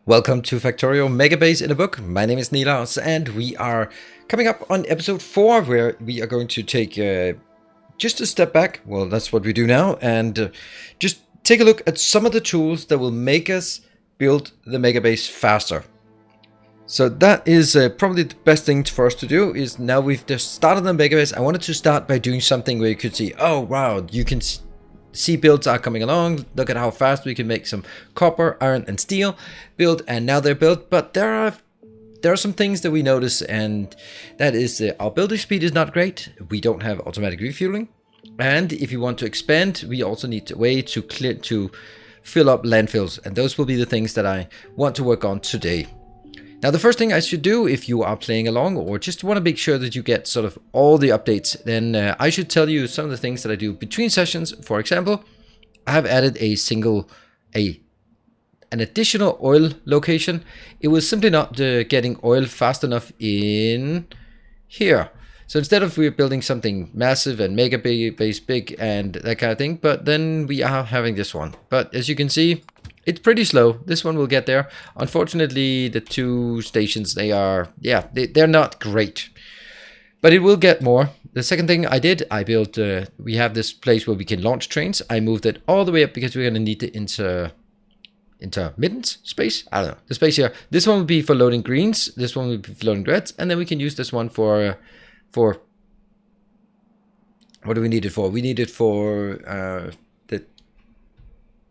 Welcome to Factorio Megabase-In-A-Book. My name is Nilaus, and we are coming up on episode 4, where we are going to take just a step back. Well, that's what we do now, and just take a look at some of the tools that will make us build the Megabase faster. So that is probably the best thing for us to do. Is now we've just started the Megabase, I wanted to start by doing something where you could see, oh wow, you can see builds are coming along. Look at how fast we can make some copper, iron, and steel build, and now they're built. But there are some things that we notice, and that is our building speed is not great. We don't have automatic refueling, and if you want to expand, we also need a way to fill up landfills, and those will be the things that I want to work on today. Now, the first thing I should do, if you are playing along or just want to make sure that you get sort of all the updates, then I should tell you some of the things that I do between sessions. For example, I have added an additional oil location. It was simply not getting oil fast enough in here. So instead of we're building something massive and mega big and that kind of thing, but then we are having this one. But as you can see, it's pretty slow. This one will get there. Unfortunately, the two stations, they're not great. But it will get more. The second thing I did, I built, we have this place where we can launch trains. I moved it all the way up because we're going to need the intermittent space. I don't know. The space here. This one will be for loading greens. This one will be for loading reds. And then we can use this one for what do we need it for? We need it for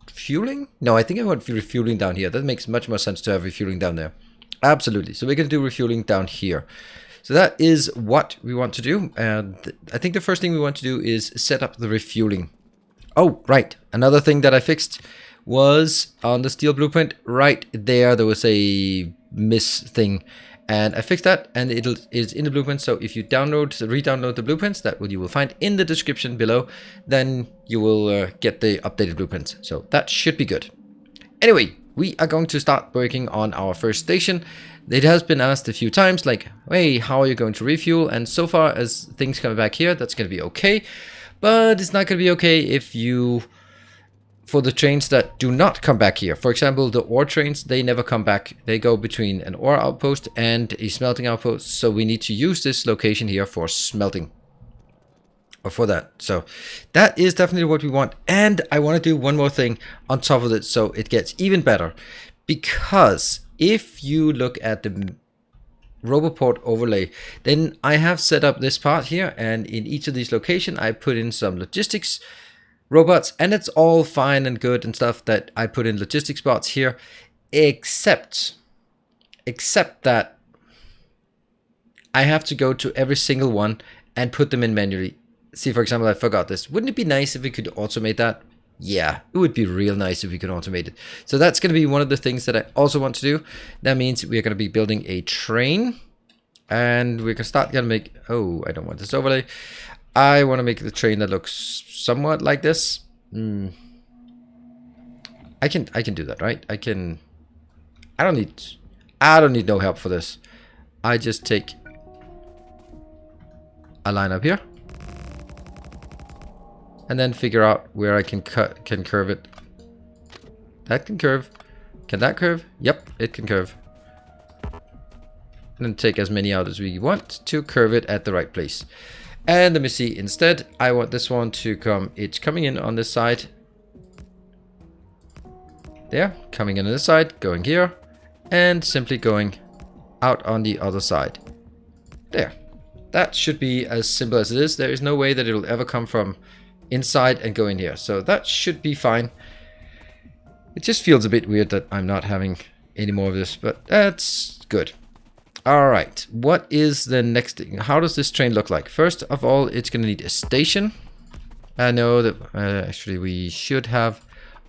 fueling? No, I think I want refueling down here. That makes much more sense to have refueling down there. Absolutely. So we're going to do refueling down here. So that is what we want to do. And I think the first thing we want to do is set up the refueling. Oh, right. Another thing that I fixed was on the steel blueprint right there. There was a miss thing. And I fixed that, and it is in the blueprint. So if you re-download the blueprints that you will find in the description below, then you will get the updated blueprints. So that should be good. Anyway, we are going to start working on our first station. It has been asked a few times, like, hey, how are you going to refuel? And so far as things come back here, that's going to be okay. But it's not going to be okay if you... for the trains that do not come back here. For example, the ore trains, they never come back. They go between an ore outpost and a smelting outpost. So we need to use this location here for smelting. Or for that. So that is definitely what we want. And I want to do one more thing on top of it so it gets even better. Because if you look at the Roboport overlay, then I have set up this part here. And in each of these locations, I put in some logistics robots, and it's all fine and good and stuff that I put in logistics spots here, except that I have to go to every single one and put them in manually. See, for example, I forgot this. Wouldn't it be nice if we could automate that? Yeah, it would be real nice if we could automate it. So that's going to be one of the things that I also want to do. That means we're going to be building a train, and we're going to start going to make... oh, I don't want this overlay. I want to make the train that looks somewhat like this. I can do that, right? I don't need no help for this. I just take a line up here and then figure out where I can curve it. That can curve. Can that curve? Yep, it can curve. And then take as many out as we want to curve it at the right place. And let me see, instead, I want this one to come, it's coming in on this side. There, coming in on this side, going here, and simply going out on the other side. There. That should be as simple as it is. There is no way that it'll ever come from inside and go in here. So that should be fine. It just feels a bit weird that I'm not having any more of this, but that's good. All right, what is the next thing? How does this train look like? First of all, it's going to need a station. I know that actually we should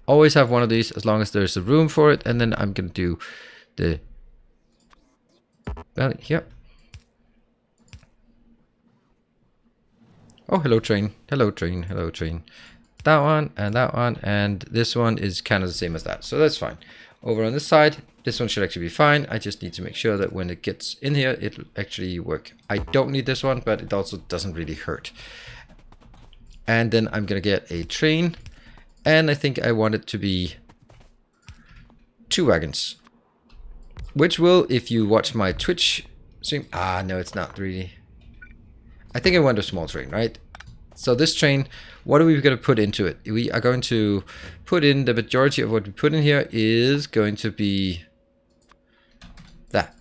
always have one of these as long as there's a room for it. And then I'm going to do the well here. Oh, hello train, hello train, hello train. That one, and this one is kind of the same as that. So that's fine. Over on this side, this one should actually be fine. I just need to make sure that when it gets in here, it'll actually work. I don't need this one, but it also doesn't really hurt. And then I'm going to get a train. And I think I want it to be 2 wagons. which will, if you watch my Twitch stream, no, it's not really. I think I want a small train, right? So this train, what are we going to put into it? We are going to put in, the majority of what we put in here is going to be that.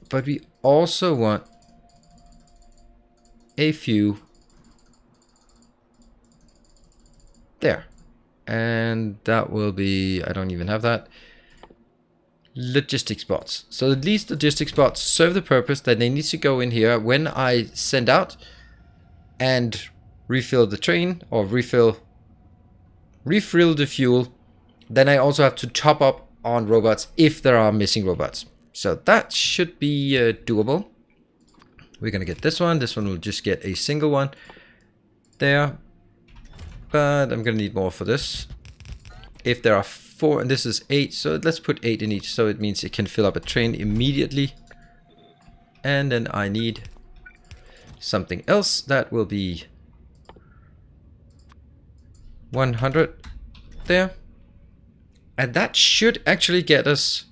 But we also want a few there. And that will be, I don't even have that, logistic spots. So these logistic spots serve the purpose that they need to go in here when I send out and refill the train, or refill the fuel. Then I also have to top up on robots if there are missing robots. So that should be doable. We're gonna get this one. This one will just get a single one there, but I'm gonna need more for this. If there are 4, and this is 8, so let's put 8 in each, so it means it can fill up a train immediately. And then I need something else that will be 100 there. And that should actually get us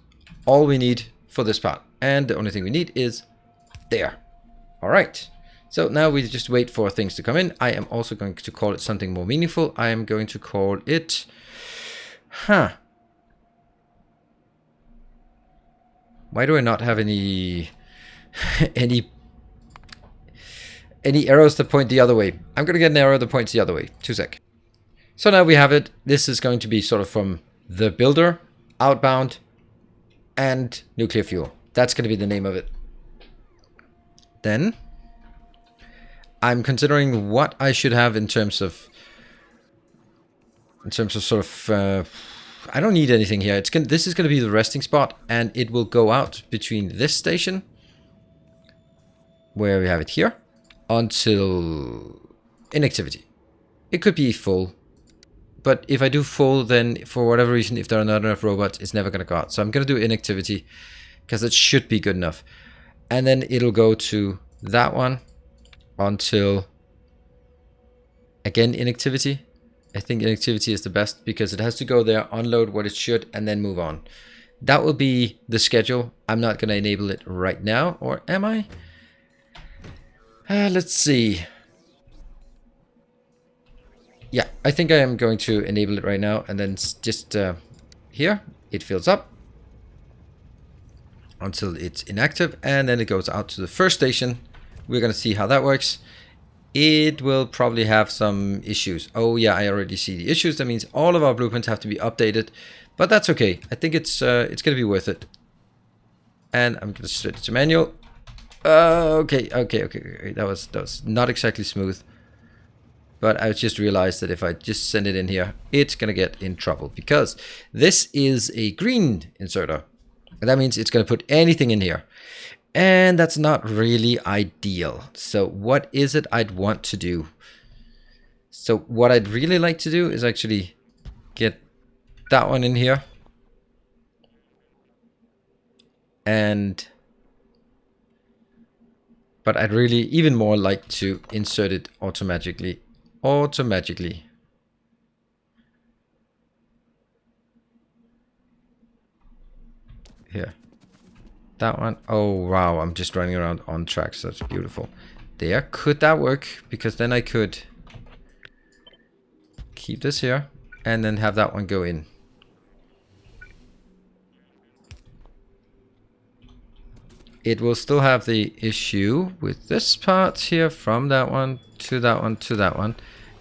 all we need for this part. And the only thing we need is there. All right. So now we just wait for things to come in. I am also going to call it something more meaningful. I am going to call it, why do I not have any arrows that point the other way? I'm gonna get an arrow that points the other way. 2 sec. So now we have it. This is going to be sort of from the builder, outbound, and nuclear fuel. That's gonna be the name of it. Then I'm considering what I should have in terms of sort of. I don't need anything here. This is going to be the resting spot, and it will go out between this station, where we have it here, until inactivity. It could be full, but if I do full, then for whatever reason, if there are not enough robots, it's never going to go out. So I'm going to do inactivity, because it should be good enough. And then it'll go to that one until, again, inactivity. I think inactivity is the best, because it has to go there, unload what it should, and then move on. That will be the schedule. I'm not going to enable it right now, or am I? Let's see. Yeah, I think I am going to enable it right now, and then just here, it fills up until it's inactive, and then it goes out to the first station. We're going to see how that works. It will probably have some issues. Oh yeah, I already see the issues. That means all of our blueprints have to be updated, but that's okay. I think it's going to be worth it. And I'm going to switch to manual. Okay. That was not exactly smooth, but I just realized that if I just send it in here, it's going to get in trouble, because this is a green inserter. And that means it's going to put anything in here. And that's not really ideal. So what is it I'd want to do? So what I'd really like to do is actually get that one in here. But I'd really even more like to insert it automatically. Here. That one. Oh, wow. I'm just running around on tracks. That's beautiful. There. Could that work? Because then I could keep this here and then have that one go in. It will still have the issue with this part here, from that one to that one to that one.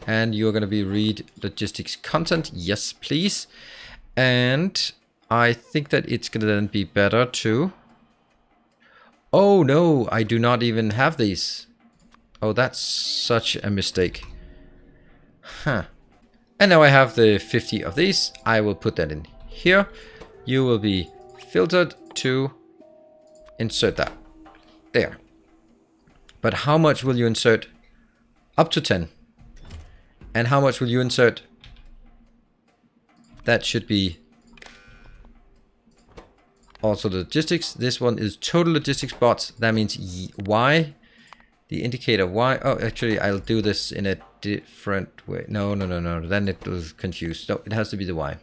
And you're going to be read logistics content. Yes, please. And I think that it's going to then be better to... Oh no, I do not even have these. Oh, that's such a mistake. Huh. And now I have the 50 of these. I will put that in here. You will be filtered to insert that. There. But how much will you insert? Up to 10. And how much will you insert? That should be also the logistics. This one is total logistics bots. That means Y. The indicator Y. Oh, actually, I'll do this in a different way. No. Then it was confused. No, it has to be the Y.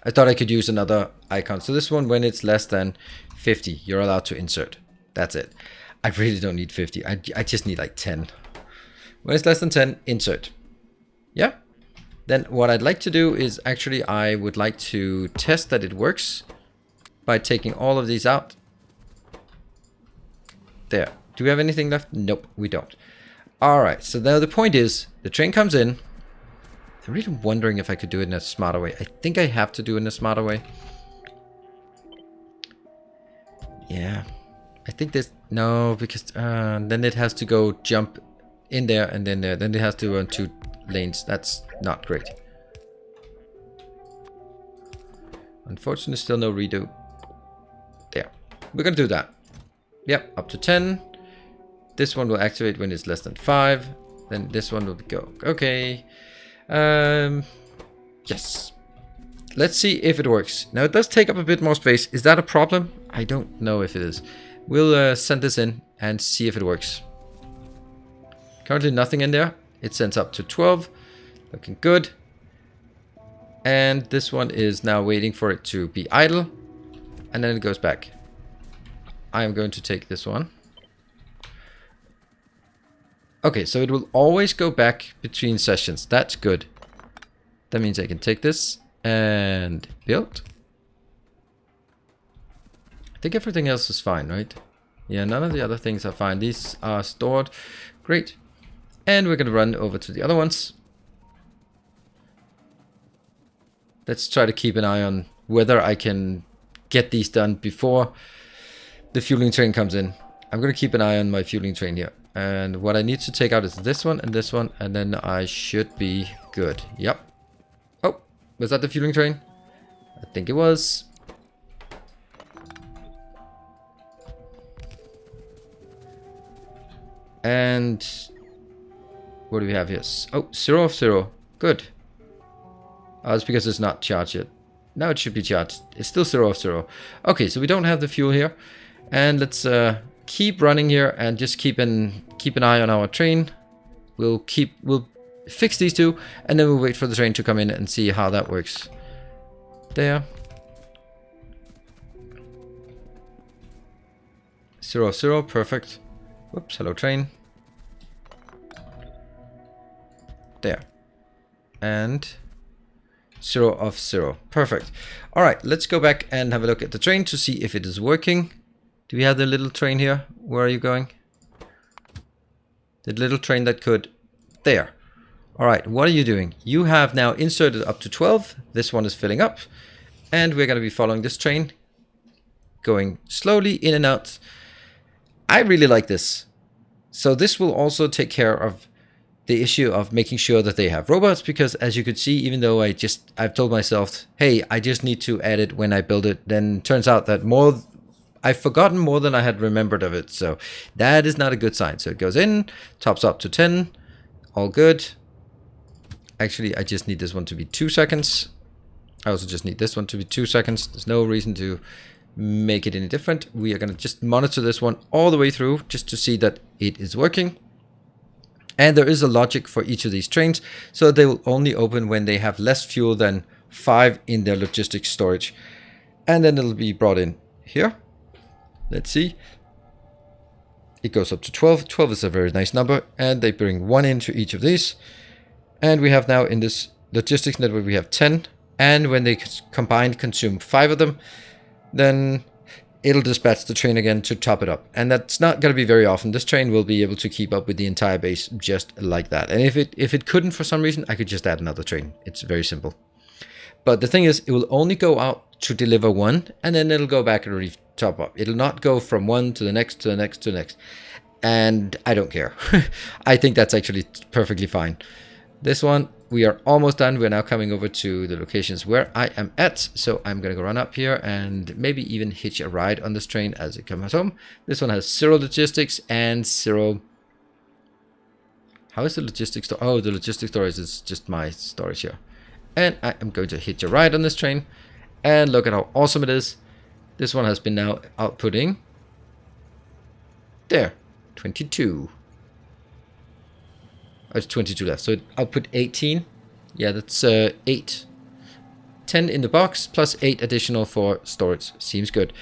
I thought I could use another icon. So this one, when it's less than 50, you're allowed to insert. That's it. I really don't need 50. I just need like 10. When it's less than 10, insert. Yeah. Then what I'd like to do is actually I would like to test that it works by taking all of these out. There. Do we have anything left? Nope, we don't. Alright, so now the point is, the train comes in. I'm really wondering if I could do it in a smarter way. I think I have to do it in a smarter way. Yeah. I think this... No, because then it has to go jump in there and then there. Then it has to run 2 lanes. That's not great. Unfortunately, still no redo. There. We're going to do that. Yep, up to 10. This one will activate when it's less than 5. Then this one will go. Okay. Yes. Let's see if it works. Now, it does take up a bit more space. Is that a problem? I don't know if it is. We'll send this in and see if it works. Currently nothing in there. It sends up to 12. Looking good. And this one is now waiting for it to be idle. And then it goes back. I am going to take this one. Okay, so it will always go back between sessions. That's good. That means I can take this and build. I think everything else is fine, right? Yeah, none of the other things are fine. These are stored. Great. And we're going to run over to the other ones. Let's try to keep an eye on whether I can get these done before the fueling train comes in. I'm going to keep an eye on my fueling train here. And what I need to take out is this one, and then I should be good. Yep. Oh, was that the fueling train? I think it was. And what do we have here? Oh, 0 of 0. Good. Oh, it's because it's not charged yet. Now it should be charged. It's still 0 of 0. Okay, so we don't have the fuel here. And let's keep running here and just keep an eye on our train. We'll fix these two, and then we'll wait for the train to come in and see how that works. There. 0 of 0, perfect. Whoops, hello train. There. And 0 of 0, perfect. All right, let's go back and have a look at the train to see if it is working. Do we have the little train here? Where are you going? The little train that could... There. All right, what are you doing? You have now inserted up to 12. This one is filling up. And we're going to be following this train. Going slowly in and out. I really like this. So this will also take care of the issue of making sure that they have robots. Because as you could see, even though I've told myself, hey, I just need to add it when I build it. Then turns out that I've forgotten more than I had remembered of it. So that is not a good sign. So it goes in, tops up to 10. All good. Actually, I just need this one to be 2 seconds. I also just need this one to be 2 seconds. There's no reason to make it any different. We are going to just monitor this one all the way through just to see that it is working. And there is a logic for each of these trains. So they will only open when they have less fuel than 5 in their logistics storage. And then it'll be brought in here. Let's see. It goes up to 12. 12 is a very nice number. And they bring 1 into each of these. And we have now in this logistics network, we have 10. And when they combined consume 5 of them, then it'll dispatch the train again to top it up. And that's not going to be very often. This train will be able to keep up with the entire base just like that. And if it couldn't for some reason, I could just add another train. It's very simple. But the thing is, it will only go out to deliver 1, and then it'll go back and top up. It'll not go from 1 to the next, to the next, to the next. And I don't care. I think that's actually perfectly fine. This one, we are almost done. We're now coming over to the locations where I am at. So I'm going to go run up here and maybe even hitch a ride on this train as it comes home. This one has 0 logistics and 0... How is the logistics store? Oh, the logistics storage is just my storage here. And I am going to hitch a ride on this train. And look at how awesome it is. This one has been now outputting. There, 22. Oh, it's 22 left. So it output 18. Yeah, that's 8. 10 in the box, plus 8 additional for storage. Seems good.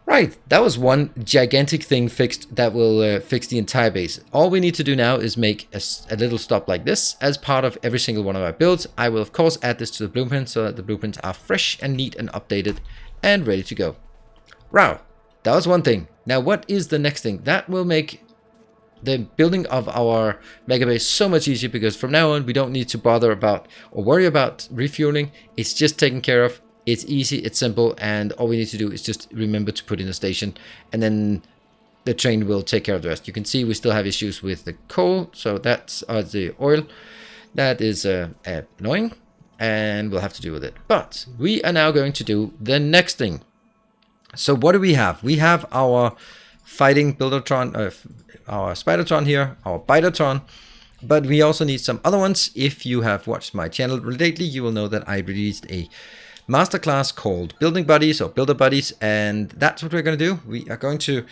Right, that was one gigantic thing fixed that will fix the entire base. All we need to do now is make a little stop like this as part of every single one of our builds. I will of course add this to the blueprint so that the blueprints are fresh and neat and updated and ready to go. Wow, that was one thing. Now what is the next thing? That will make the building of our megabase so much easier, because from now on we don't need to bother about or worry about refueling. It's just taken care of. It's easy, it's simple, and all we need to do is just remember to put in a station, and then the train will take care of the rest. You can see we still have issues with the coal, so that's the oil. That is annoying, and we'll have to deal with it. But we are now going to do the next thing. So what do we have? We have our fighting Buildertron, our Spidertron here, our Spidertron, but we also need some other ones. If you have watched my channel lately, you will know that I released a master class called Building Buddies or Builder Buddies, and that's what we're going to do. We are going to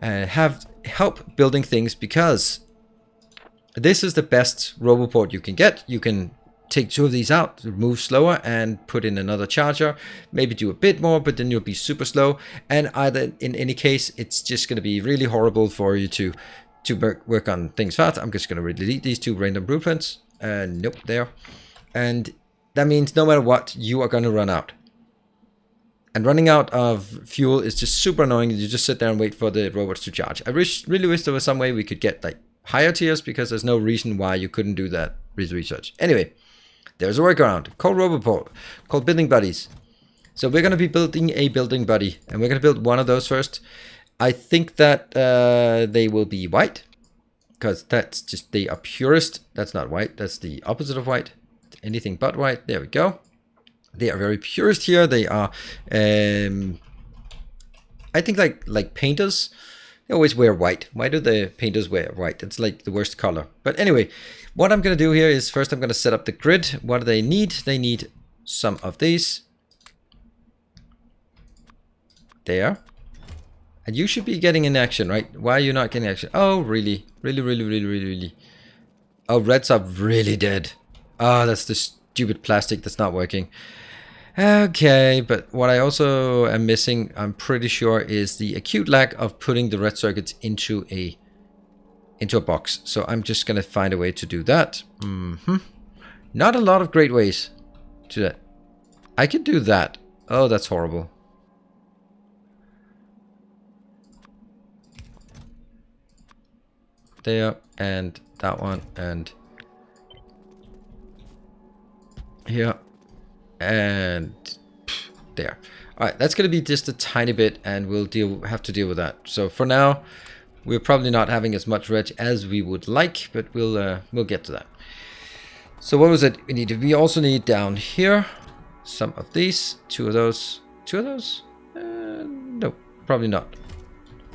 have help building things, because this is the best Roboport you can get. You can take 2 of these out, move slower, and put in another charger. Maybe do a bit more, but then you'll be super slow. And either in any case, it's just going to be really horrible for you to work on things fast. I'm just going to delete these 2 random blueprints. Nope, there. And that means no matter what, you are going to run out. And running out of fuel is just super annoying. You just sit there and wait for the robots to charge. I really wish there was some way we could get like higher tiers, because there's no reason why you couldn't do that with research. Anyway, there's a workaround called Roboport, called Building Buddies. So we're going to be building a Building Buddy, and we're going to build one of those first. I think that they will be white, because that's just, they are purest. That's not white, that's the opposite of white. Anything but white. There we go. They are very purest here. They are, I think like painters. They always wear white. Why do the painters wear white? It's like the worst color. But anyway, what I'm going to do here is first I'm going to set up the grid. What do they need? They need some of these. There. And you should be getting in action, right? Why are you not getting action? Oh, really? Really? Oh, reds are really dead. Oh, that's the stupid plastic that's not working. Okay, but what I also am missing, I'm pretty sure, is the acute lack of putting the red circuits into a box. So I'm just going to find a way to do that. Not a lot of great ways to that. I could do that. Oh, that's horrible. There, and that one, and here, and there. All right, that's going to be just a tiny bit, and we'll have to deal with that. So for now, we're probably not having as much reg as we would like, but we'll get to that. So what was it we needed? We also need down here some of these, 2 of those, 2 of those. No, probably not.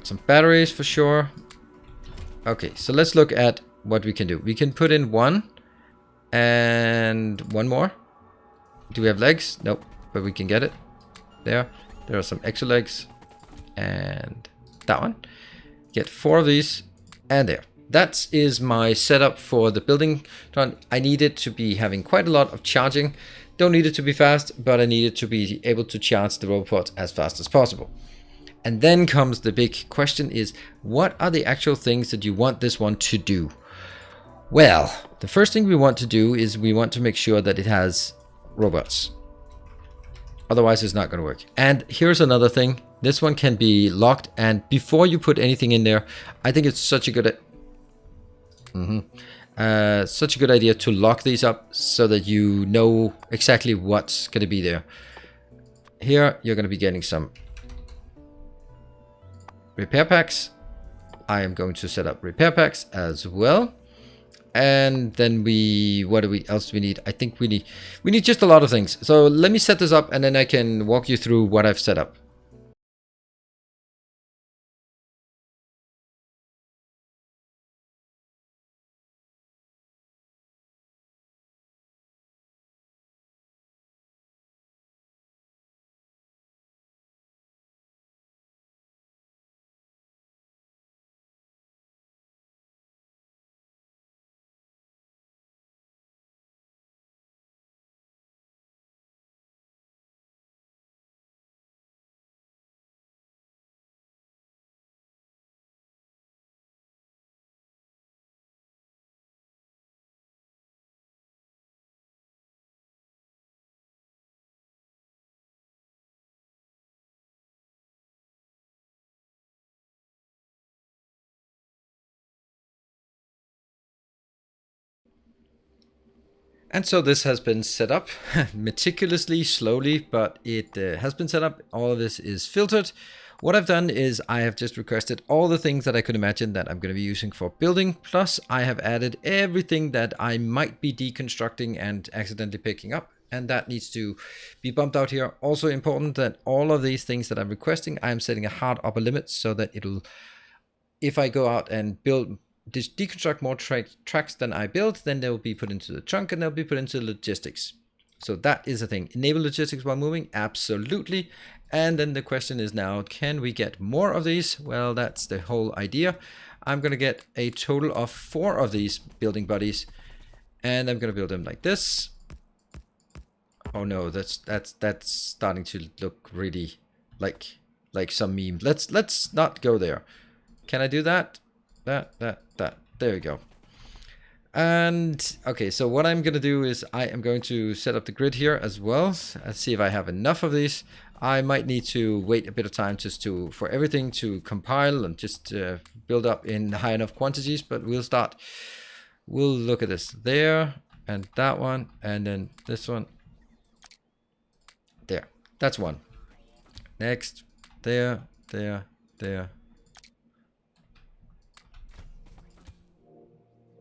Some batteries for sure. Okay, so let's look at what we can do. We can put in 1 and 1 more. Do we have legs? Nope, but we can get it. There are some extra legs, and that one. Get 4 of these, and there. That is my setup for the building. I need it to be having quite a lot of charging. Don't need it to be fast, but I need it to be able to charge the robots as fast as possible. And then comes the big question is, what are the actual things that you want this one to do? Well, the first thing we want to do is we want to make sure that it has robots. Otherwise, it's not going to work. And here's another thing. This one can be locked. And before you put anything in there, I think it's such a good idea to lock these up so that you know exactly what's going to be there. Here, you're going to be getting some repair packs. I am going to set up repair packs as well. And then what else do we need? I think we need just a lot of things. So let me set this up, and then I can walk you through what I've set up. And so this has been set up meticulously, slowly, but it has been set up. All of this is filtered. What I've done is I have just requested all the things that I could imagine that I'm going to be using for building. Plus I have added everything that I might be deconstructing and accidentally picking up. And that needs to be bumped out here. Also important that all of these things that I'm requesting, I'm setting a hard upper limit so that it'll, if I go out and build, just deconstruct more tracks than I build, then they'll be put into the trunk and they'll be put into logistics. So that is a thing. Enable logistics while moving, absolutely. And then the question is now, can we get more of these? Well, that's the whole idea. I'm going to get a total of 4 of these building buddies, and I'm going to build them like this. Oh no, that's starting to look really like some meme. Let's not go there. Can I do that? That. There we go. And okay, so what I'm going to do is I am going to set up the grid here as well. Let's see if I have enough of these. I might need to wait a bit of time just for everything to compile and just build up in high enough quantities, but we'll start. We'll look at this there and that one and then this one. There, that's one. Next, there.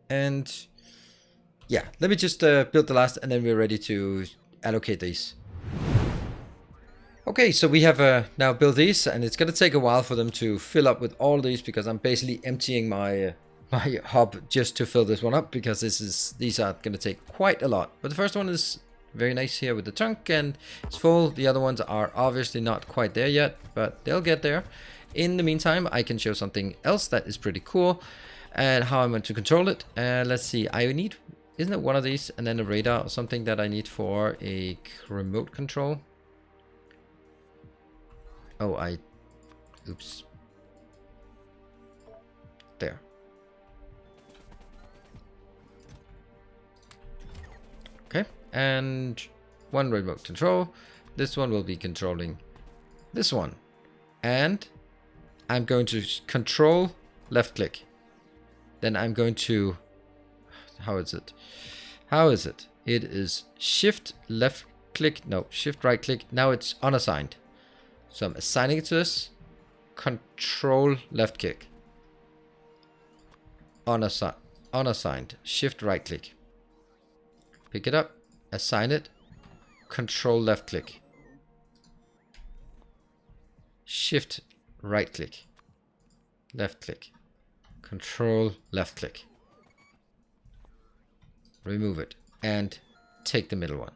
And yeah, let me just build the last and then we're ready to allocate these. Okay, so we have now built these and it's going to take a while for them to fill up with all these because I'm basically emptying my my hub just to fill this one up because these are going to take quite a lot. But the first one is very nice here with the trunk and it's full. The other ones are obviously not quite there yet, but they'll get there. In the meantime, I can show something else that is pretty cool. And how I'm going to control it. Let's see, I need, isn't it one of these and then a radar or something that I need for a remote control? Oh, oops. There. Okay, and one remote control. This one will be controlling this one. And I'm going to control left click. Then I'm going to, how is it? It is shift left click, no, shift right click. Now it's unassigned. So I'm assigning it to this, control left click. Unassigned, shift right click. Pick it up, assign it, control left click. Shift right click, left click. Control left click, remove it and take the middle one.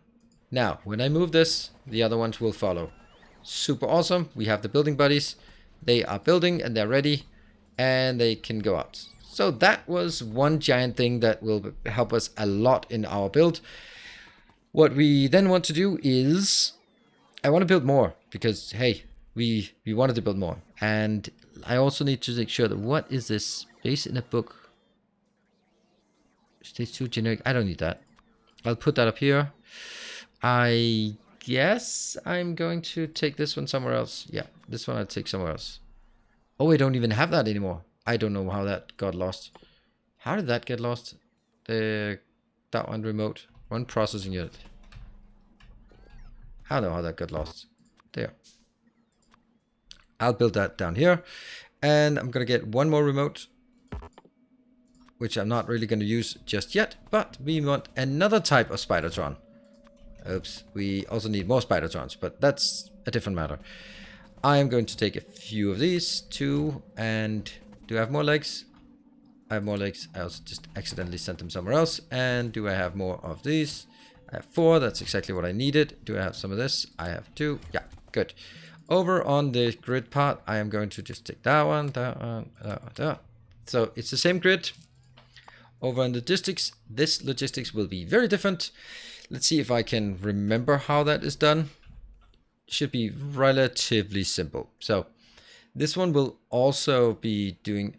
Now when I move this, the other ones will follow. Super awesome. We have the building buddies, they are building and they're ready and they can go out. So that was one giant thing that will help us a lot in our build. What we then want to do is I want to build more because hey, we wanted to build more, and I also need to make sure that what is this base in a book? Stage 2 generic. I don't need that. I'll put that up here. I guess I'm going to take this one somewhere else. Yeah, this one I'll take somewhere else. Oh, I don't even have that anymore. I don't know how that got lost. How did that get lost? That one remote. One processing unit. I don't know how that got lost. There. I'll build that down here. And I'm going to get one more remote, which I'm not really going to use just yet. But we want another type of Spidertron. Oops. We also need more Spidertrons, but that's a different matter. I am going to take a few of these, 2, and do I have more legs? I have more legs. I also just accidentally sent them somewhere else. And do I have more of these? I have 4. That's exactly what I needed. Do I have some of this? I have 2. Yeah, good. Over on the grid part, I am going to just take that one, that one, that one, that one. So it's the same grid. Over on logistics, this logistics will be very different. Let's see if I can remember how that is done. Should be relatively simple. So this one will also be doing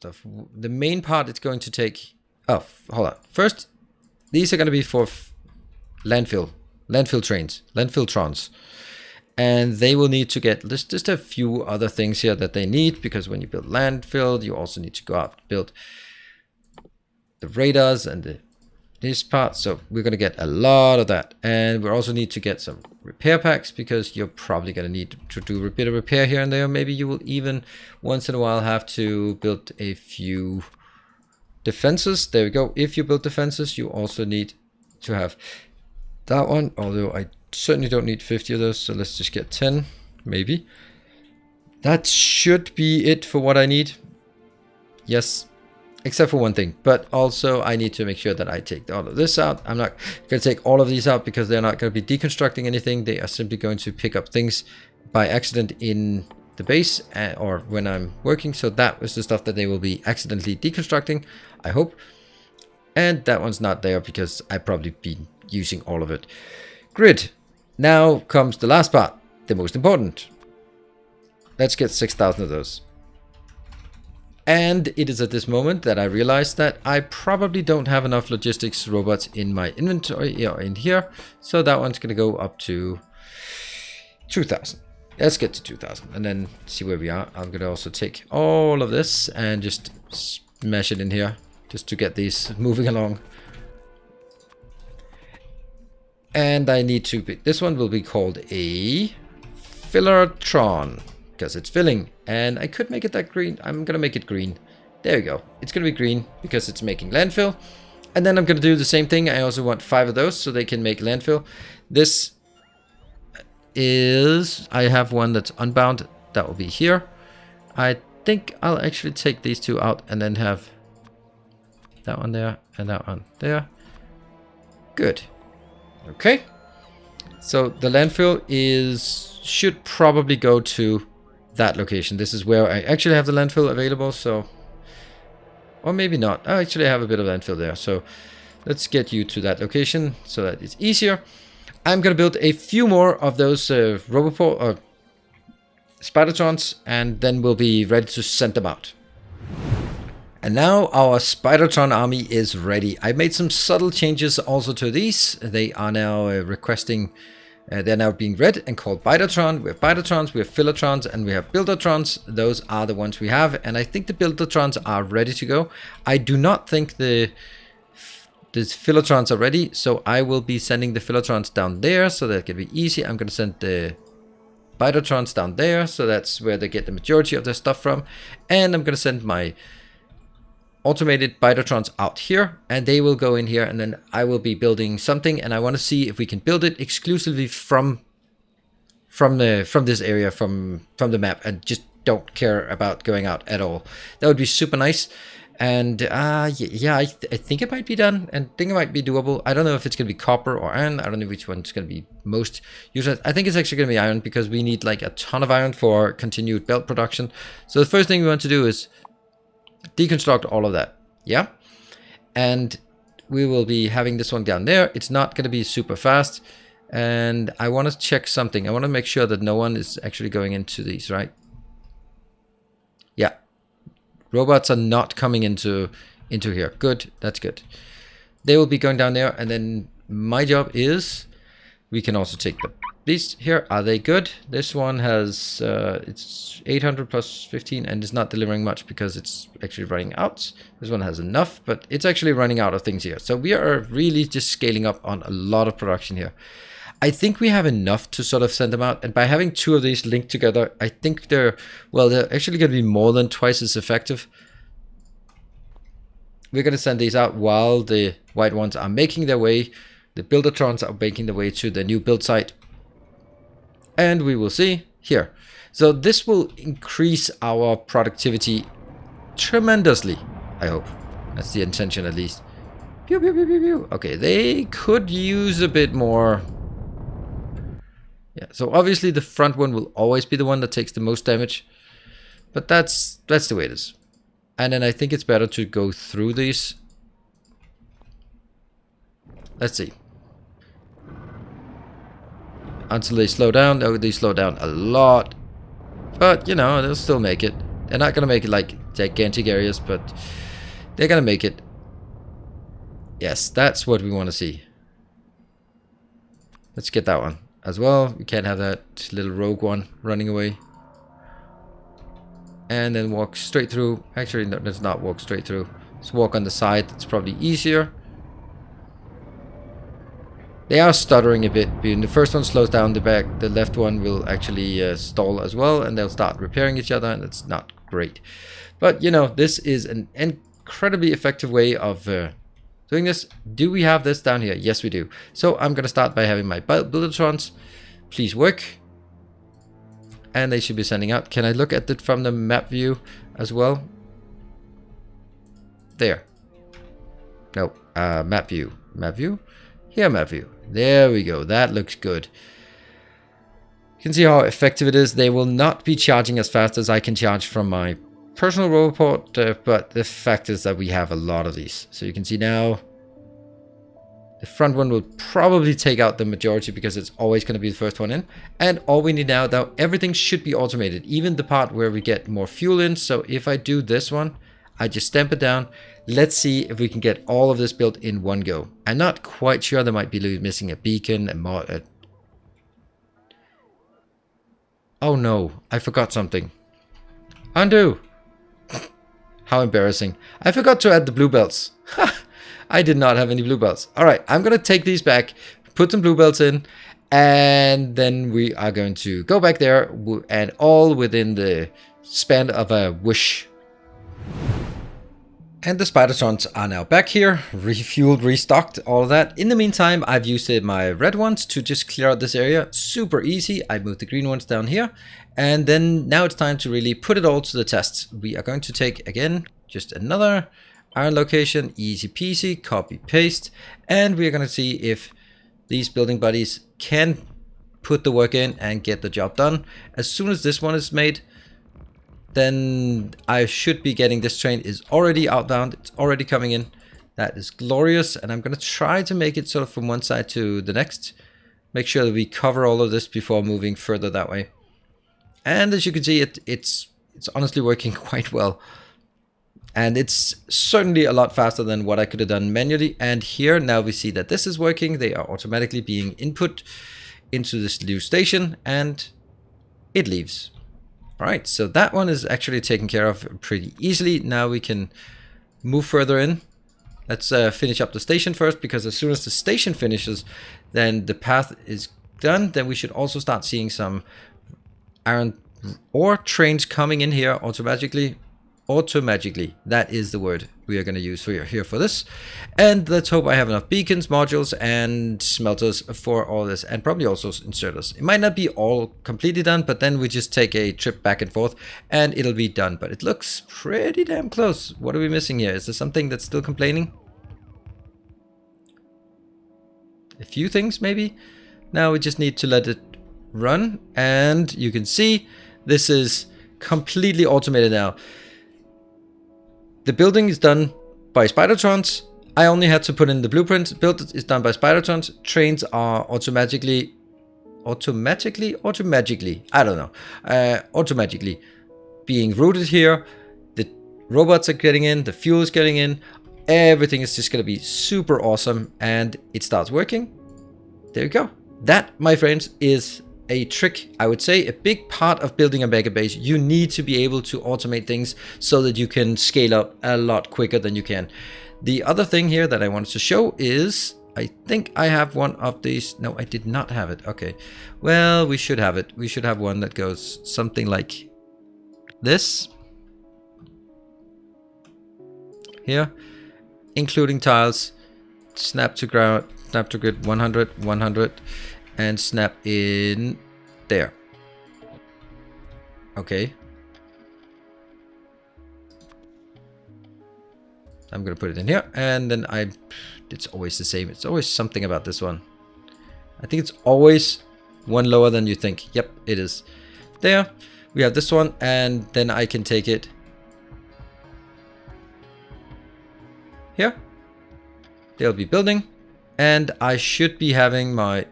the main part. It's going to take, oh, hold on. First, these are going to be for landfill trains, landfill trons. And they will need to get just a few other things here that they need, because when you build landfill, you also need to go out and build the radars and the this part, so we're going to get a lot of that. And we also need to get some repair packs, because you're probably going to need to do a bit of repair here and there. Maybe you will even once in a while have to build a few defenses. There we go. If you build defenses, you also need to have that one, although I certainly don't need 50 of those, so let's just get 10 maybe. That should be it for what I need. Yes, except for one thing, but also I need to make sure that I take all of this out. I'm not going to take all of these out because they're not going to be deconstructing anything. They are simply going to pick up things by accident in the base or when I'm working. So that was the stuff that they will be accidentally deconstructing, I hope. And that one's not there because I've probably been using all of it. Grid. Now comes the last part, the most important. Let's get 6,000 of those. And it is at this moment that I realize that I probably don't have enough logistics robots in my inventory or in here. So that one's going to go up to 2,000. Let's get to 2,000 and then see where we are. I'm going to also take all of this and just smash it in here just to get these moving along. And I need to pick, this one will be called a Spidertron because it's filling. And I could make it that green. I'm going to make it green. There we go. It's going to be green because it's making landfill. And then I'm going to do the same thing. I also want 5 of those so they can make landfill. This is, I have one that's unbound. That will be here. I think I'll actually take these 2 out and then have that one there and that one there. Good. Okay. So the landfill should probably go to that location. This is where I actually have the landfill available, so, or maybe not. I actually have a bit of landfill there, so let's get you to that location so that it's easier. I'm gonna build a few more of those Roboport or Spidertrons, and then we'll be ready to send them out. And now our Spidertron army is ready. I made some subtle changes also to these. They are now requesting. They're now being read and called Spidertron. We have Spidertrons, we have Filatrons, and we have Buildertrons. Those are the ones we have, and I think the Buildertrons are ready to go. I do not think the Filatrons are ready, so I will be sending the Filatrons down there, so that can be easy. I'm going to send the Spidertrons down there, so that's where they get the majority of their stuff from. And I'm going to send my automated Spidertrons out here, and they will go in here, and then I will be building something, and I want to see if we can build it exclusively from this area, from the map, and just don't care about going out at all. That would be super nice. And yeah, I think it might be done, and I think it might be doable. I don't know if it's gonna be copper or iron. I don't know which one's gonna be most used. I think it's actually gonna be iron because we need like a ton of iron for continued belt production. So the first thing we want to do is deconstruct all of that. Yeah, and we will be having this one down there. It's not going to be super fast, and I want to check something. I want to make sure that no one is actually going into these, right? Yeah, robots are not coming into here. Good, that's good. They will be going down there, and then my job is we can also take them. These here, are they good? This one has it's 800 plus 15 and it's not delivering much because it's actually running out. This one has enough, but it's actually running out of things here. So we are really just scaling up on a lot of production here. I think we have enough to sort of send them out, and by having 2 of these linked together, I think they're actually going to be more than twice as effective. We're going to send these out while the white ones are making their way. The Buildertrons are making their way to the new build site. And we will see here. So this will increase our productivity tremendously, I hope. That's the intention at least. Pew, pew, pew, pew, pew. Okay, they could use a bit more. Yeah, so obviously the front one will always be the one that takes the most damage. But that's the way it is. And then I think it's better to go through these. Let's see. Until they slow down. Oh, they slow down a lot. But, you know, they'll still make it. They're not going to make it like gigantic areas, but they're going to make it. Yes, that's what we want to see. Let's get that one as well. We can't have that little rogue one running away. And then walk straight through. Actually, no, let's not walk straight through. Let's walk on the side. It's probably easier. They are stuttering a bit. The first one slows down, the left one will actually stall as well, and they'll start repairing each other, and it's not great. But you know, this is an incredibly effective way of doing this. Do we have this down here? Yes, we do. So I'm gonna start by having my Spidertrons please work, and they should be sending out. Can I look at it from the map view as well? There. No, map view. Map view? Here, map view. There we go. That looks good. You can see how effective it is. They will not be charging as fast as I can charge from my personal robot, but the fact is that we have a lot of these. So you can see now the front one will probably take out the majority because it's always going to be the first one in. And all we need now, though, everything should be automated, even the part where we get more fuel in. So if I do this one, I just stamp it down. Let's see if we can get all of this built in one go. I'm not quite sure. There might be missing a beacon, oh no, I forgot something. Undo. How embarrassing. I forgot to add the blue belts. I did not have any blue belts. All right, I'm going to take these back, put some blue belts in, and then we are going to go back there, and all within the span of a wish. And the Spidertrons are now back here, refueled, restocked, all of that. In the meantime, I've used my red ones to just clear out this area. Super easy. I moved the green ones down here. And then now it's time to really put it all to the test. We are going to take, again, just another iron location, easy peasy, copy, paste. And we are going to see if these building buddies can put the work in and get the job done. As soon as this one is made, then I should be getting this train is already outbound. It's already coming in. That is glorious. And I'm going to try to make it sort of from one side to the next. Make sure that we cover all of this before moving further that way. And as you can see, it's honestly working quite well. And it's certainly a lot faster than what I could have done manually. And here now we see that this is working. They are automatically being input into this new station and it leaves. All right, so that one is actually taken care of pretty easily. Now we can move further in. Let's finish up the station first, because as soon as the station finishes, then the path is done. Then we should also start seeing some iron ore trains coming in here automatically. That is the word we are going to use here for this. And let's hope I have enough beacons, modules, and smelters for all this, and probably also inserters. It might not be all completely done, but then we just take a trip back and forth and it'll be done. But it looks pretty damn close. What are we missing here? Is there something that's still complaining? A few things maybe. Now we just need to let it run, and you can see this is completely automated now. The building is done by Spidertrons. I only had to put in the blueprint. Build is done by Spidertrons. Trains are automatically, I don't know, automatically being routed here. The robots are getting in, the fuel is getting in. Everything is just going to be super awesome, and it starts working. There you go. That, my friends, is a trick, I would say, a big part of building a mega base. You need to be able to automate things so that you can scale up a lot quicker than you can. The other thing here that I wanted to show is, I think I have one of these. No, I did not have it. Okay, well, we should have it. We should have one that goes something like this here, including tiles, snap to ground, snap to grid 100, 100, and snap in there. Okay. I'm gonna put it in here, and then it's always the same. It's always something about this one. I think it's always one lower than you think. Yep, it is. There, we have this one, and then I can take it here. They'll be building, and I should be having my...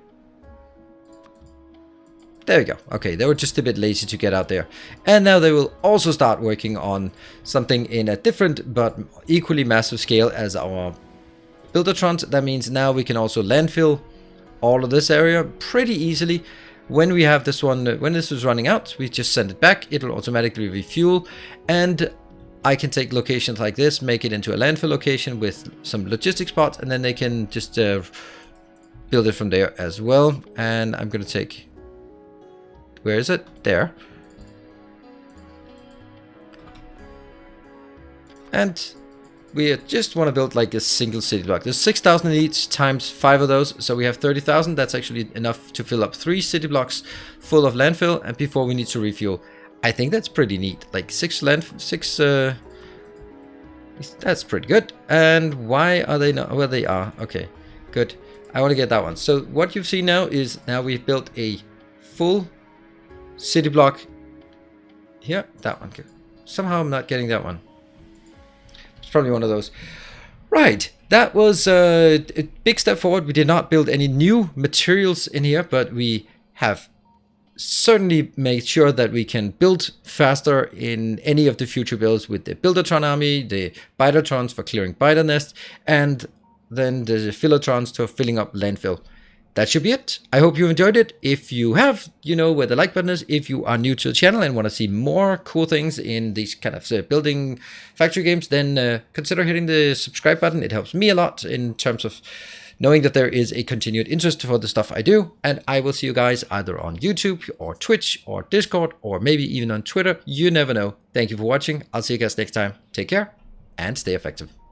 There we go. Okay, they were just a bit lazy to get out there. And now they will also start working on something in a different but equally massive scale as our Buildertrons. That means now we can also landfill all of this area pretty easily. When we have this one, when this is running out, we just send it back. It'll automatically refuel, and I can take locations like this, make it into a landfill location with some logistics spots, and then they can just build build it from there as well. And I'm going to take, where is it? There. And we just want to build like a single city block. There's 6,000 in each times 5 of those. So we have 30,000. That's actually enough to fill up 3 city blocks full of landfill. And before we need to refuel. I think that's pretty neat. Like 6 that's pretty good. And why are they not? Well, they are. Okay, good. I want to get that one. So what you've seen now is now we've built a full city block here. That one. Somehow I'm not getting that one. It's probably one of those. Right. That was a big step forward. We did not build any new materials in here, but we have certainly made sure that we can build faster in any of the future builds with the Spidertron Army, the spidertrons for clearing spider nests, and then the spidertrons for filling up landfill. That should be it. I hope you enjoyed it. If you have, you know where the like button is. If you are new to the channel and want to see more cool things in these kind of building factory games, then consider hitting the subscribe button. It helps me a lot in terms of knowing that there is a continued interest for the stuff I do. And I will see you guys either on YouTube or Twitch or Discord or maybe even on Twitter. You never know. Thank you for watching. I'll see you guys next time. Take care and stay effective.